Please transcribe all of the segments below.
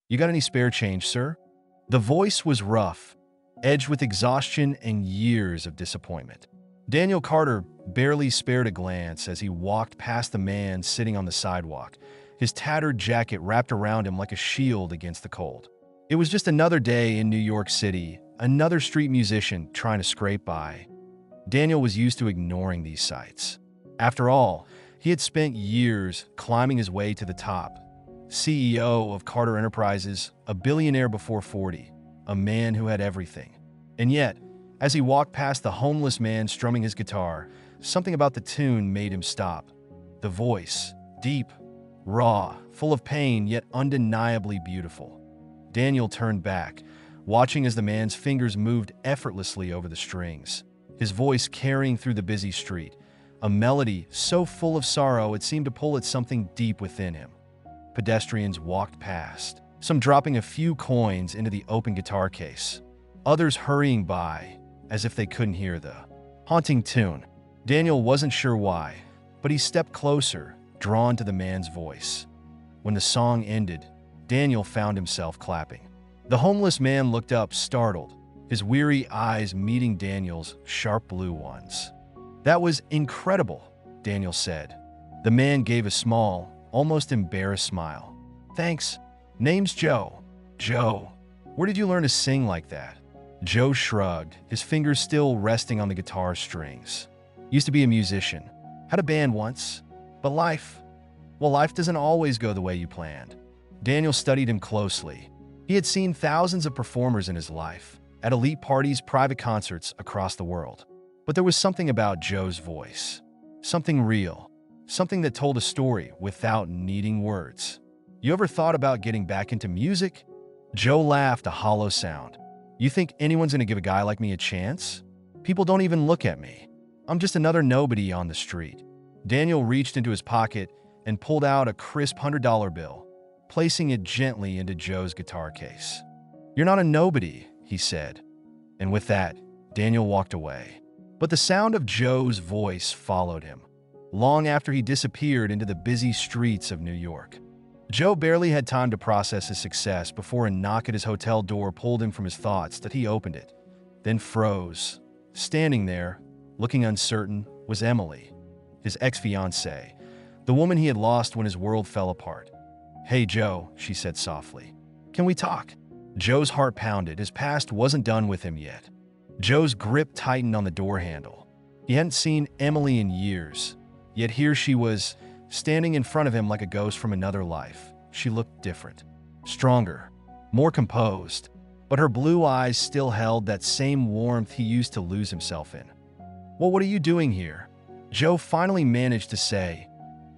"You got any spare change, sir?" The voice was rough, edged with exhaustion and years of disappointment. Daniel Carter barely spared a glance as he walked past the man sitting on the sidewalk, his tattered jacket wrapped around him like a shield against the cold. It was just another day in New York City, another street musician trying to scrape by. Daniel was used to ignoring these sights. After all, he had spent years climbing his way to the top. CEO of Carter Enterprises, a billionaire before 40, a man who had everything. And yet, as he walked past the homeless man strumming his guitar, something about the tune made him stop. The voice, deep, raw, full of pain, yet undeniably beautiful. Daniel turned back, watching as the man's fingers moved effortlessly over the strings, his voice carrying through the busy street, a melody so full of sorrow it seemed to pull at something deep within him. Pedestrians walked past, some dropping a few coins into the open guitar case, others hurrying by as if they couldn't hear the haunting tune. Daniel wasn't sure why, but he stepped closer, drawn to the man's voice. When the song ended, Daniel found himself clapping. The homeless man looked up, startled, his weary eyes meeting Daniel's sharp blue ones. "That was incredible," Daniel said. The man gave a small, almost embarrassed smile. "Thanks. Name's Joe." "Joe, where did you learn to sing like that?" Joe shrugged, his fingers still resting on the guitar strings. "Used to be a musician. Had a band once. But life doesn't always go the way you planned." Daniel studied him closely. He had seen thousands of performers in his life, at elite parties, private concerts across the world. But there was something about Joe's voice. Something real. Something that told a story without needing words. "You ever thought about getting back into music?" Joe laughed, a hollow sound. "You think anyone's gonna give a guy like me a chance? People don't even look at me. I'm just another nobody on the street." Daniel reached into his pocket and pulled out a crisp $100 bill, placing it gently into Joe's guitar case. "You're not a nobody," he said. And with that, Daniel walked away. But the sound of Joe's voice followed him, long after he disappeared into the busy streets of New York. Joe barely had time to process his success before a knock at his hotel door pulled him from his thoughts that he opened it, then froze. Standing there, looking uncertain, was Emily, his ex-fiancée, the woman he had lost when his world fell apart. "Hey, Joe," she said softly. "Can we talk?" Joe's heart pounded. His past wasn't done with him yet. Joe's grip tightened on the door handle. He hadn't seen Emily in years, yet here she was, standing in front of him like a ghost from another life. She looked different, stronger, more composed, but her blue eyes still held that same warmth he used to lose himself in. "Well, what are you doing here?" Joe finally managed to say.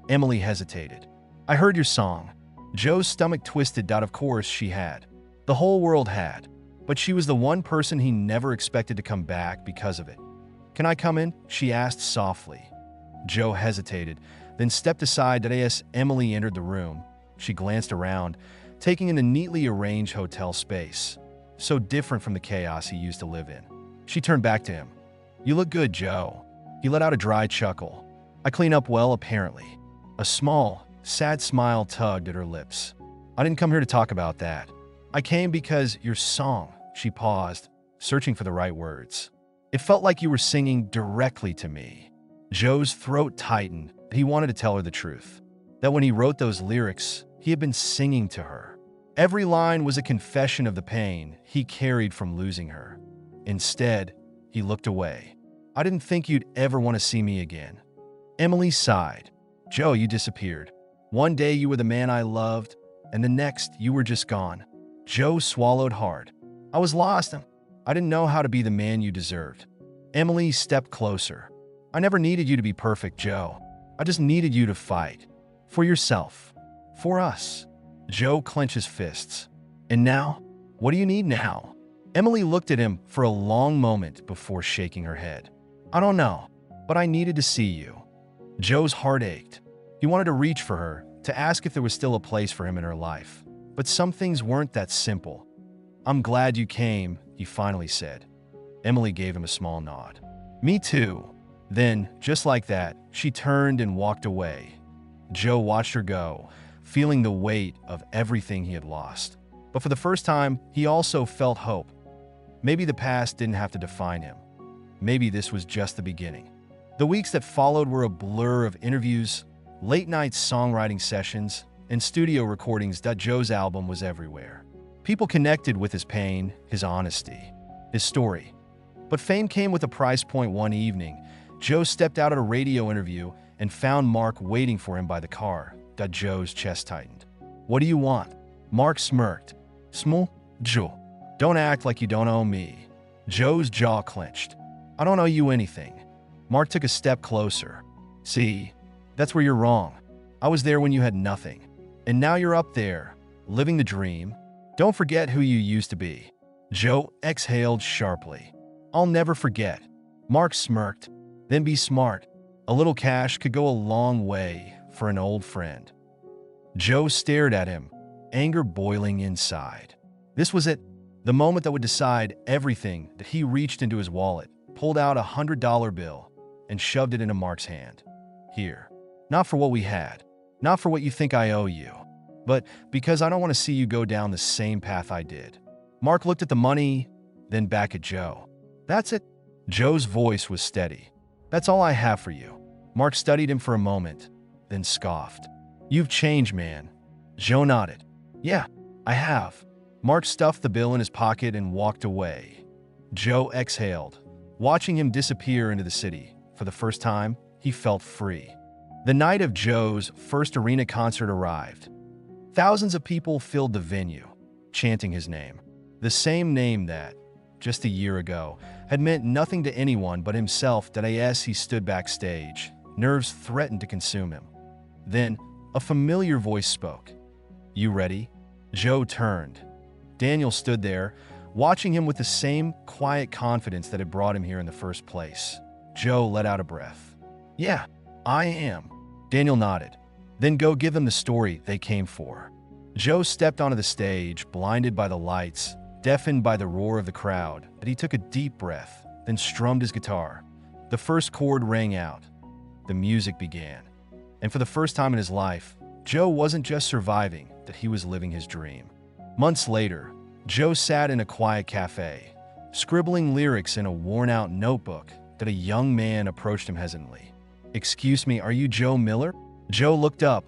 Emily hesitated. "I heard your song." Joe's stomach twisted. Of course she had. The whole world had. But she was the one person he never expected to come back because of it. "Can I come in?" she asked softly. Joe hesitated, then stepped aside. As Emily entered the room, she glanced around, taking in the neatly arranged hotel space, so different from the chaos he used to live in. She turned back to him. "You look good, Joe." He let out a dry chuckle. "I clean up well, apparently." A small, sad smile tugged at her lips. "I didn't come here to talk about that. I came because your song." She paused, searching for the right words. "It felt like you were singing directly to me." Joe's throat tightened. He wanted to tell her the truth, that when he wrote those lyrics, he had been singing to her. Every line was a confession of the pain he carried from losing her. Instead, he looked away. "I didn't think you'd ever want to see me again." Emily sighed. "Joe, you disappeared. One day you were the man I loved, and the next you were just gone." Joe swallowed hard. "I was lost. I didn't know how to be the man you deserved." Emily stepped closer. "I never needed you to be perfect, Joe. I just needed you to fight. For yourself. For us." Joe clenched his fists. "And now? What do you need now?" Emily looked at him for a long moment before shaking her head. "I don't know, but I needed to see you." Joe's heart ached. He wanted to reach for her, to ask if there was still a place for him in her life. But some things weren't that simple. "I'm glad you came," he finally said. Emily gave him a small nod. "Me too." Then, just like that, she turned and walked away. Joe watched her go, feeling the weight of everything he had lost. But for the first time, he also felt hope. Maybe the past didn't have to define him. Maybe this was just the beginning. The weeks that followed were a blur of interviews, late-night songwriting sessions, and studio recordings that Joe's album was everywhere. People connected with his pain, his honesty, his story. But fame came with a price point. One evening, Joe stepped out at a radio interview and found Mark waiting for him by the car. Joe's chest tightened. "What do you want?" Mark smirked. "Small, Joe. Don't act like you don't owe me." Joe's jaw clenched. "I don't owe you anything." Mark took a step closer. "See, that's where you're wrong. I was there when you had nothing. And now you're up there, living the dream. Don't forget who you used to be." Joe exhaled sharply. "I'll never forget." Mark smirked. "Then be smart. A little cash could go a long way for an old friend." Joe stared at him, anger boiling inside. This was it, the moment that would decide everything. That he reached into his wallet, pulled out a $100 bill, and shoved it into Mark's hand. "Here. Not for what we had. Not for what you think I owe you. But because I don't want to see you go down the same path I did." Mark looked at the money, then back at Joe. "That's it?" Joe's voice was steady. "That's all I have for you." Mark studied him for a moment, then scoffed. "You've changed, man." Joe nodded. "Yeah, I have." Mark stuffed the bill in his pocket and walked away. Joe exhaled, watching him disappear into the city. For the first time, he felt free. The night of Joe's first arena concert arrived. Thousands of people filled the venue, chanting his name. The same name that, just a year ago, had meant nothing to anyone but himself. As he stood backstage, nerves threatened to consume him. Then, a familiar voice spoke. "You ready?" Joe turned. Daniel stood there, watching him with the same quiet confidence that had brought him here in the first place. Joe let out a breath. "Yeah, I am." Daniel nodded. "Then go give them the story they came for." Joe stepped onto the stage, blinded by the lights, deafened by the roar of the crowd. But he took a deep breath, then strummed his guitar. The first chord rang out. The music began. And for the first time in his life, Joe wasn't just surviving, that he was living his dream. Months later, Joe sat in a quiet cafe, scribbling lyrics in a worn-out notebook. That a young man approached him hesitantly. "Excuse me, are you Joe Miller?" Joe looked up,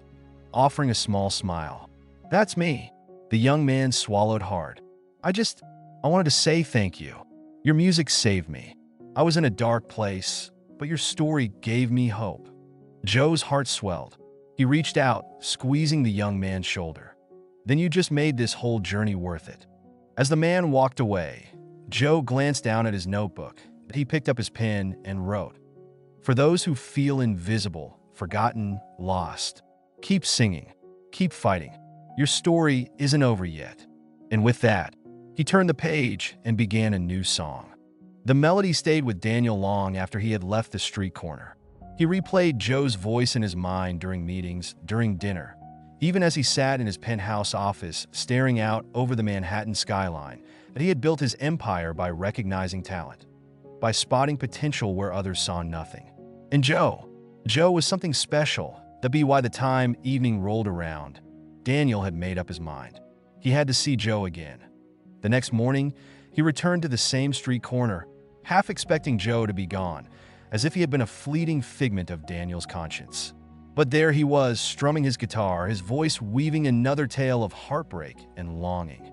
offering a small smile. "That's me." The young man swallowed hard. I wanted to say thank you. Your music saved me. I was in a dark place, but your story gave me hope." Joe's heart swelled. He reached out, squeezing the young man's shoulder. "Then you just made this whole journey worth it." As the man walked away, Joe glanced down at his notebook. He picked up his pen and wrote, "For those who feel invisible, forgotten, lost, keep singing, keep fighting. Your story isn't over yet." And with that, he turned the page and began a new song. The melody stayed with Daniel long after he had left the street corner. He replayed Joe's voice in his mind during meetings, during dinner, even as he sat in his penthouse office staring out over the Manhattan skyline. That he had built his empire by recognizing talent, by spotting potential where others saw nothing. And Joe was something special. By the time evening rolled around, Daniel had made up his mind. He had to see Joe again. The next morning, he returned to the same street corner, half expecting Joe to be gone, as if he had been a fleeting figment of Daniel's conscience. But there he was, strumming his guitar, his voice weaving another tale of heartbreak and longing.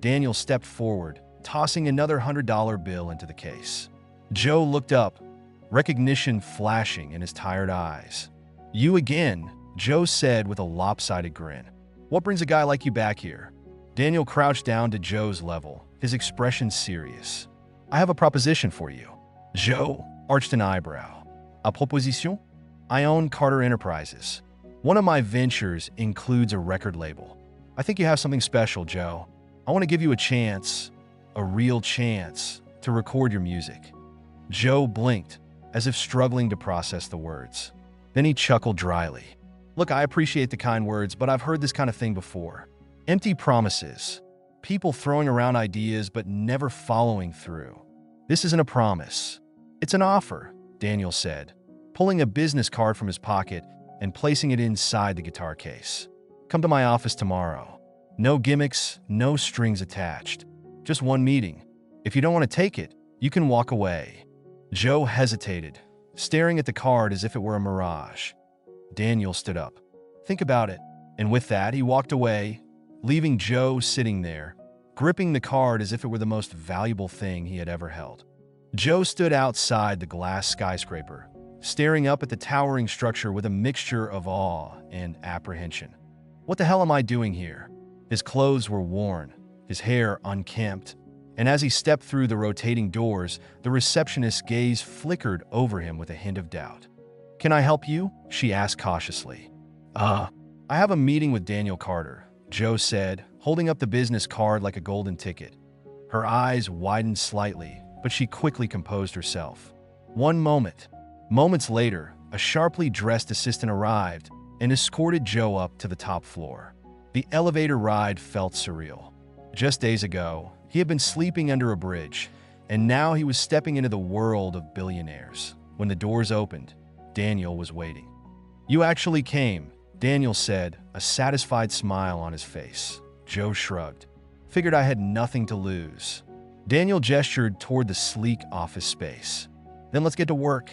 Daniel stepped forward, tossing another $100 bill into the case. Joe looked up, recognition flashing in his tired eyes. "You again," Joe said with a lopsided grin. "What brings a guy like you back here?" Daniel crouched down to Joe's level, his expression serious. "I have a proposition for you." Joe arched an eyebrow. "A proposition?" "I own Carter Enterprises. One of my ventures includes a record label. I think you have something special, Joe. I want to give you a chance, a real chance, to record your music." Joe blinked, as if struggling to process the words. Then he chuckled dryly. "Look, I appreciate the kind words, but I've heard this kind of thing before. Empty promises. People throwing around ideas but never following through. This isn't a promise. It's an offer," Daniel said, pulling a business card from his pocket and placing it inside the guitar case. "Come to my office tomorrow. No gimmicks, no strings attached. Just one meeting. If you don't want to take it, you can walk away. Joe hesitated, staring at the card as if it were a mirage. Daniel stood up. Think about it. And with that, he walked away, leaving Joe sitting there, gripping the card as if it were the most valuable thing he had ever held. Joe stood outside the glass skyscraper, staring up at the towering structure with a mixture of awe and apprehension. What the hell am I doing here? His clothes were worn, his hair unkempt, and as he stepped through the rotating doors, the receptionist's gaze flickered over him with a hint of doubt. Can I help you? She asked cautiously. I have a meeting with Daniel Carter, Joe said, holding up the business card like a golden ticket. Her eyes widened slightly, but she quickly composed herself. One moment. Moments later, a sharply dressed assistant arrived and escorted Joe up to the top floor. The elevator ride felt surreal. Just days ago, he had been sleeping under a bridge, and now he was stepping into the world of billionaires. When the doors opened, Daniel was waiting. You actually came, Daniel said, a satisfied smile on his face. Joe shrugged. Figured I had nothing to lose. Daniel gestured toward the sleek office space. Then let's get to work.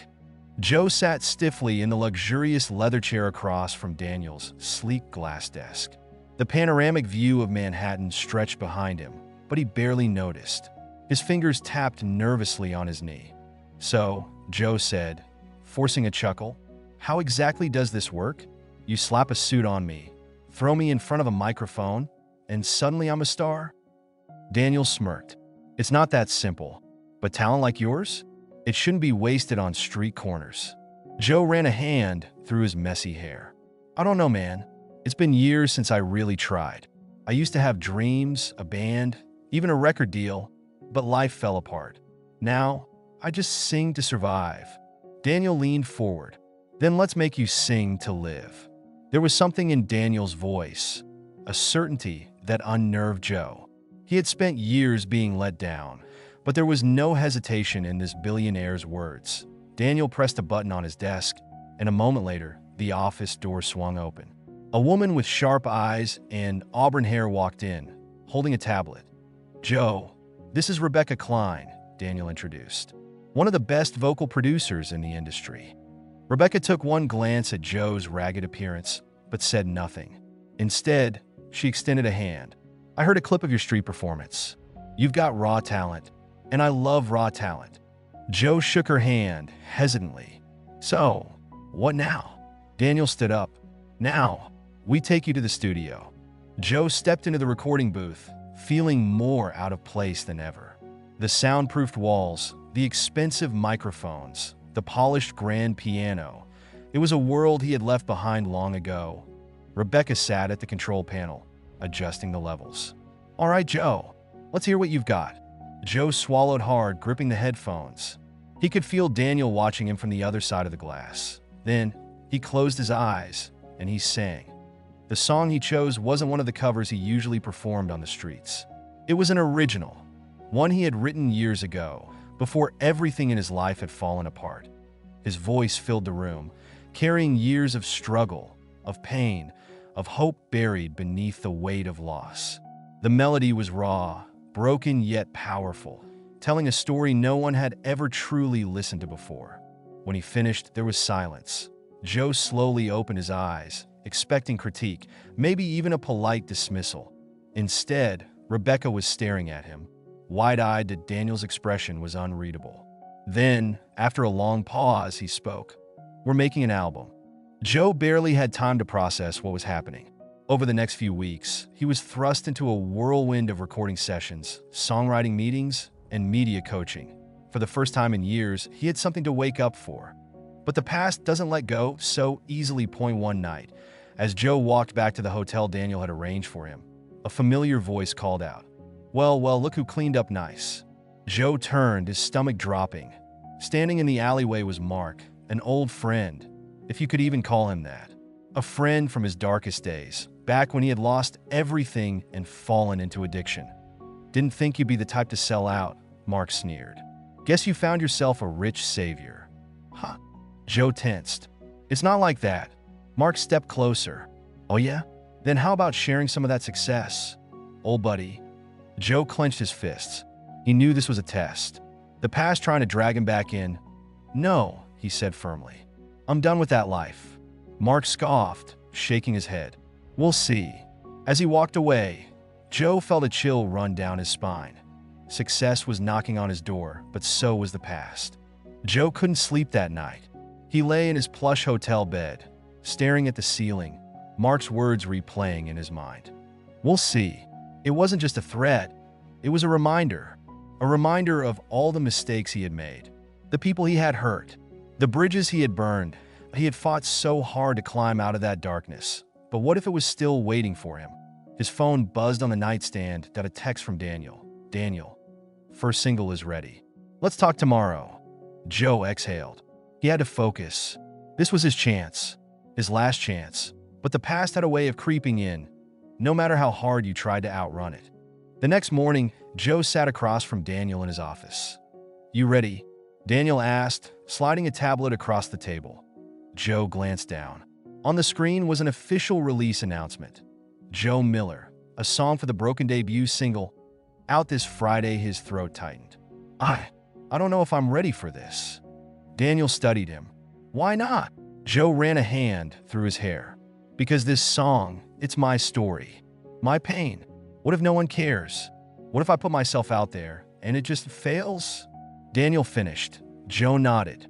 Joe sat stiffly in the luxurious leather chair across from Daniel's sleek glass desk. The panoramic view of Manhattan stretched behind him, but he barely noticed. His fingers tapped nervously on his knee. So, Joe said, forcing a chuckle, how exactly does this work? You slap a suit on me, throw me in front of a microphone, and suddenly I'm a star? Daniel smirked. It's not that simple, but talent like yours? It shouldn't be wasted on street corners. Joe ran a hand through his messy hair. I don't know, man. It's been years since I really tried. I used to have dreams, a band, even a record deal, but life fell apart. Now, I just sing to survive. Daniel leaned forward. Then let's make you sing to live. There was something in Daniel's voice, a certainty that unnerved Joe. He had spent years being let down, but there was no hesitation in this billionaire's words. Daniel pressed a button on his desk, and a moment later, the office door swung open. A woman with sharp eyes and auburn hair walked in, holding a tablet. Joe, this is Rebecca Klein, Daniel introduced. One of the best vocal producers in the industry. Rebecca took one glance at Joe's ragged appearance, but said nothing. Instead, she extended a hand. I heard a clip of your street performance. You've got raw talent, and I love raw talent. Joe shook her hand hesitantly. So, what now? Daniel stood up. Now, we take you to the studio. Joe stepped into the recording booth, feeling more out of place than ever. The soundproofed walls, the expensive microphones, the polished grand piano. It was a world he had left behind long ago. Rebecca sat at the control panel, adjusting the levels. All right, Joe, let's hear what you've got. Joe swallowed hard, gripping the headphones. He could feel Daniel watching him from the other side of the glass. Then, he closed his eyes, and he sang. The song he chose wasn't one of the covers he usually performed on the streets. It was an original, one he had written years ago, before everything in his life had fallen apart. His voice filled the room, carrying years of struggle, of pain, of hope buried beneath the weight of loss. The melody was raw, broken yet powerful, telling a story no one had ever truly listened to before. When he finished, there was silence. Joe slowly opened his eyes, expecting critique, maybe even a polite dismissal. Instead, Rebecca was staring at him, wide-eyed that Daniel's expression was unreadable. Then, after a long pause, he spoke. We're making an album. Joe barely had time to process what was happening. Over the next few weeks, he was thrust into a whirlwind of recording sessions, songwriting meetings, and media coaching. For the first time in years, he had something to wake up for. But the past doesn't let go so easily. One night, as Joe walked back to the hotel Daniel had arranged for him, a familiar voice called out, Well, look who cleaned up nice. Joe turned, his stomach dropping. Standing in the alleyway was Mark, an old friend, if you could even call him that. A friend from his darkest days, back when he had lost everything and fallen into addiction. Didn't think you'd be the type to sell out, Mark sneered. Guess you found yourself a rich savior. Huh? Joe tensed. It's not like that. Mark stepped closer. Oh yeah? Then how about sharing some of that success? Old buddy. Joe clenched his fists. He knew this was a test. The past trying to drag him back in. No, he said firmly. I'm done with that life. Mark scoffed, shaking his head. We'll see. As he walked away, Joe felt a chill run down his spine. Success was knocking on his door, but so was the past. Joe couldn't sleep that night. He lay in his plush hotel bed, staring at the ceiling, Mark's words replaying in his mind. We'll see. It wasn't just a threat. It was a reminder of all the mistakes he had made, the people he had hurt, the bridges he had burned. He had fought so hard to climb out of that darkness. But what if it was still waiting for him? His phone buzzed on the nightstand, got a text from Daniel. Daniel, first single is ready. Let's talk tomorrow. Joe exhaled. He had to focus. This was his chance, his last chance. But the past had a way of creeping in, no matter how hard you tried to outrun it. The next morning, Joe sat across from Daniel in his office. You ready? Daniel asked, sliding a tablet across the table. Joe glanced down. On the screen was an official release announcement. Joe Miller, a song for the Broken debut single, out this Friday. His throat tightened. I don't know if I'm ready for this. Daniel studied him. Why not? Joe ran a hand through his hair. Because this song, it's my story, my pain. What if no one cares? What if I put myself out there and it just fails? Daniel finished. Joe nodded.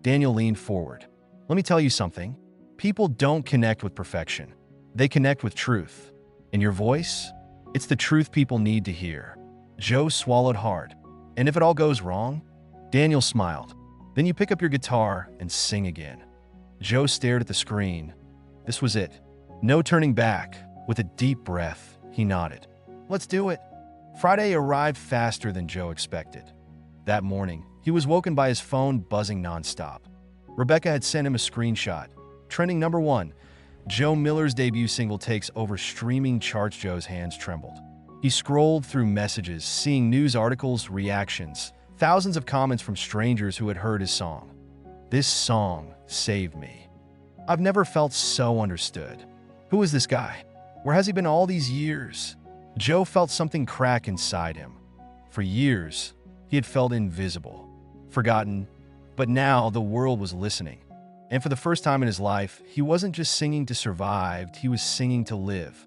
Daniel leaned forward. Let me tell you something. People don't connect with perfection. They connect with truth. And your voice? It's the truth people need to hear. Joe swallowed hard. And if it all goes wrong? Daniel smiled. Then you pick up your guitar and sing again. Joe stared at the screen. This was it. No turning back. With a deep breath, he nodded. Let's do it. Friday arrived faster than Joe expected. That morning, he was woken by his phone buzzing nonstop. Rebecca had sent him a screenshot. Trending #1. Joe Miller's debut single takes over streaming charts. Joe's hands trembled. He scrolled through messages, seeing news articles, reactions, thousands of comments from strangers who had heard his song. This song saved me. I've never felt so understood. Who is this guy? Where has he been all these years? Joe felt something crack inside him. For years, he had felt invisible, forgotten, but now the world was listening. And for the first time in his life, he wasn't just singing to survive, he was singing to live.